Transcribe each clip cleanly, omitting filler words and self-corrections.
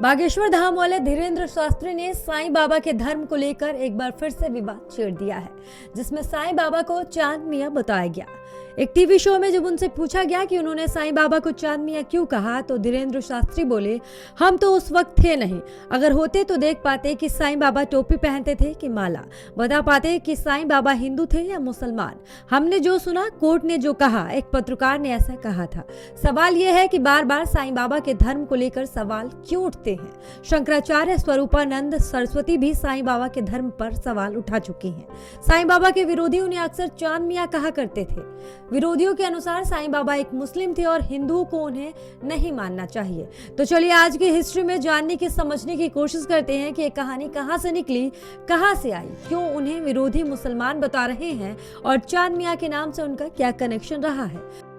बागेश्वर धाम वाले धीरेन्द्र शास्त्री ने साईं बाबा के धर्म को लेकर एक बार फिर से विवाद छेड़ दिया है, जिसमें साईं बाबा को चांद मियां बताया गया। एक टीवी शो में जब उनसे पूछा गया कि उन्होंने साईं बाबा को चांद मियां क्यों कहा, तो धीरेन्द्र शास्त्री बोले, हम तो उस वक्त थे नहीं, अगर होते तो देख पाते कि साईं बाबा टोपी पहनते थे कि माला, बता पाते कि साईं बाबा हिंदू थे या मुसलमान। हमने जो सुना, कोर्ट ने जो कहा, एक पत्रकार ने ऐसा कहा था। सवाल यह है कि बार बार साईं बाबा के धर्म को लेकर सवाल क्यों उठते हैं। शंकराचार्य स्वरूपानंद सरस्वती भी साईं बाबा के धर्म पर सवाल उठा चुकी हैं। साईं बाबा के विरोधी उन्हें अक्सर चांद मियां कहा करते थे। विरोधियों के अनुसार साईं बाबा एक मुस्लिम थे और हिंदुओं को उन्हें नहीं मानना चाहिए। तो चलिए आज की हिस्ट्री में जानने की समझने की कोशिश करते हैं कि ये कहानी कहां से निकली, कहां से आई, क्यों उन्हें विरोधी मुसलमान बता रहे हैं और चांद मियां के नाम से उनका क्या कनेक्शन रहा है।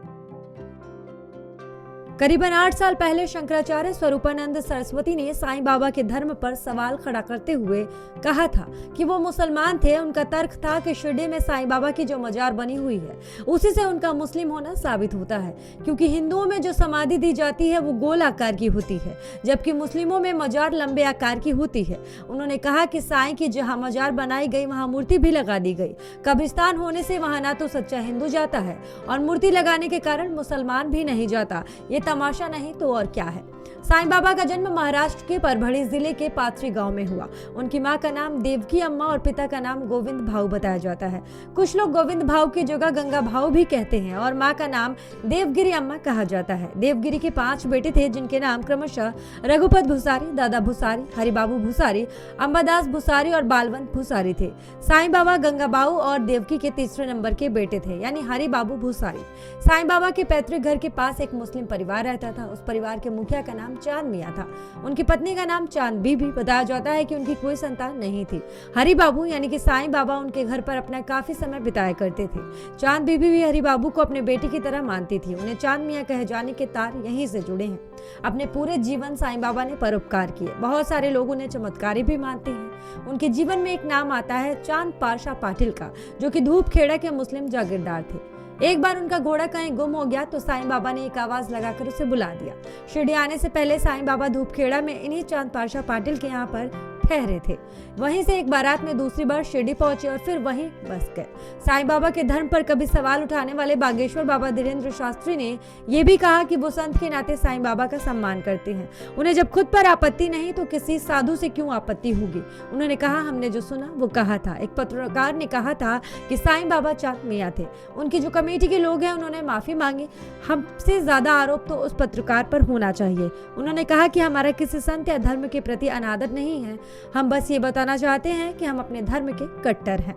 करीबन 8 साल पहले शंकराचार्य स्वरूपानंद सरस्वती ने साईं बाबा के धर्म पर सवाल खड़ा करते हुए कहा था कि वो मुसलमान थे। उनका तर्क था कि शिरडी में साईं बाबा की जो मजार बनी हुई है, उसी से उनका मुस्लिम होना साबित होता है, क्योंकि हिंदुओं में जो समाधि दी जाती है वो गोल आकार की होती है, जबकि मुस्लिमों में मजार लंबे आकार की होती है। उन्होंने कहा कि साईं की जहाँ मजार बनाई गई वहाँ मूर्ति भी लगा दी गई। कब्रिस्तान होने से वहाँ ना तो सच्चा हिंदू जाता है और मूर्ति लगाने के कारण मुसलमान भी नहीं जाता। ये तमाशा नहीं तो और क्या है। साईं बाबा का जन्म महाराष्ट्र के परभणी जिले के पाथरी गांव में हुआ। उनकी मां का नाम देवकी अम्मा और पिता का नाम गोविंद भाऊ बताया जाता है। कुछ लोग गोविंद भाऊ की जगह गंगा भाऊ भी कहते हैं और मां का नाम देवगिरी अम्मा कहा जाता है। देवगिरी के 5 बेटे थे, जिनके नाम क्रमशः रघुपत भूसारी, दादा भूसारी, हरिबाबू भूसारी, अंबादास भूसारी और बालवंत भूसारी थे। साईं बाबा गंगा बाऊ और देवकी के तीसरे नंबर के बेटे थे, यानी हरिबाबू भूसारी। साईं बाबा के पैतृक घर के पास एक मुस्लिम परिवार रहता था। उस परिवार के मुखिया का नाम चांद मियां था। उनकी पत्नी का नाम चांद बीबी। बताया जाता है कि उनकी कोई संतान नहीं थी। हरि बाबू यानी कि साईं बाबा उनके घर पर अपना काफी समय बिताया करते थे। चांद बीबी भी हरि बाबू को अपने बेटे की तरह मानती थी। उन्हें चांद मियां कहे जाने के तार यहीं से जुड़े हैं। अपने पूरे जीवन साईं बाबा ने परोपकार किए। बहुत सारे लोग उन्हें चमत्कारी भी मानते हैं। उनके जीवन में एक नाम आता है चांद पाशा पाटिल का, जो कि धूपखेड़ा के मुस्लिम जागीरदार थे। एक बार उनका घोड़ा कहीं गुम हो गया तो साईं बाबा ने एक आवाज लगाकर उसे बुला दिया। शिरडी आने से पहले साईं बाबा धूपखेड़ा में इन्हीं चांद पाशा पाटिल के यहाँ पर ठहरे थे। वहीं से एक बारात में दूसरी बार शिरडी पहुंचे और फिर वहीं बस गए। साईं बाबा के धर्म पर कभी सवाल उठाने वाले बागेश्वर बाबा धीरेन्द्र शास्त्री ने यह भी कहा कि वो संत के नाते साईं बाबा का सम्मान करते हैं। उन्हें जब खुद पर आपत्ति नहीं तो किसी साधु से क्यों आपत्ति होगी। उन्होंने कहा, हमने जो सुना वो कहा था। एक पत्रकार ने कहा था कि साईं बाबा चांद मियां थे। उनकी जो कमेटी के लोग हैं उन्होंने माफी मांगी। हमसे ज्यादा आरोप तो उस पत्रकार पर होना चाहिए। उन्होंने कहा कि हमारा किसी संत या धर्म के प्रति अनादर नहीं है, हम बस ये बताना चाहते हैं कि हम अपने धर्म के कट्टर हैं।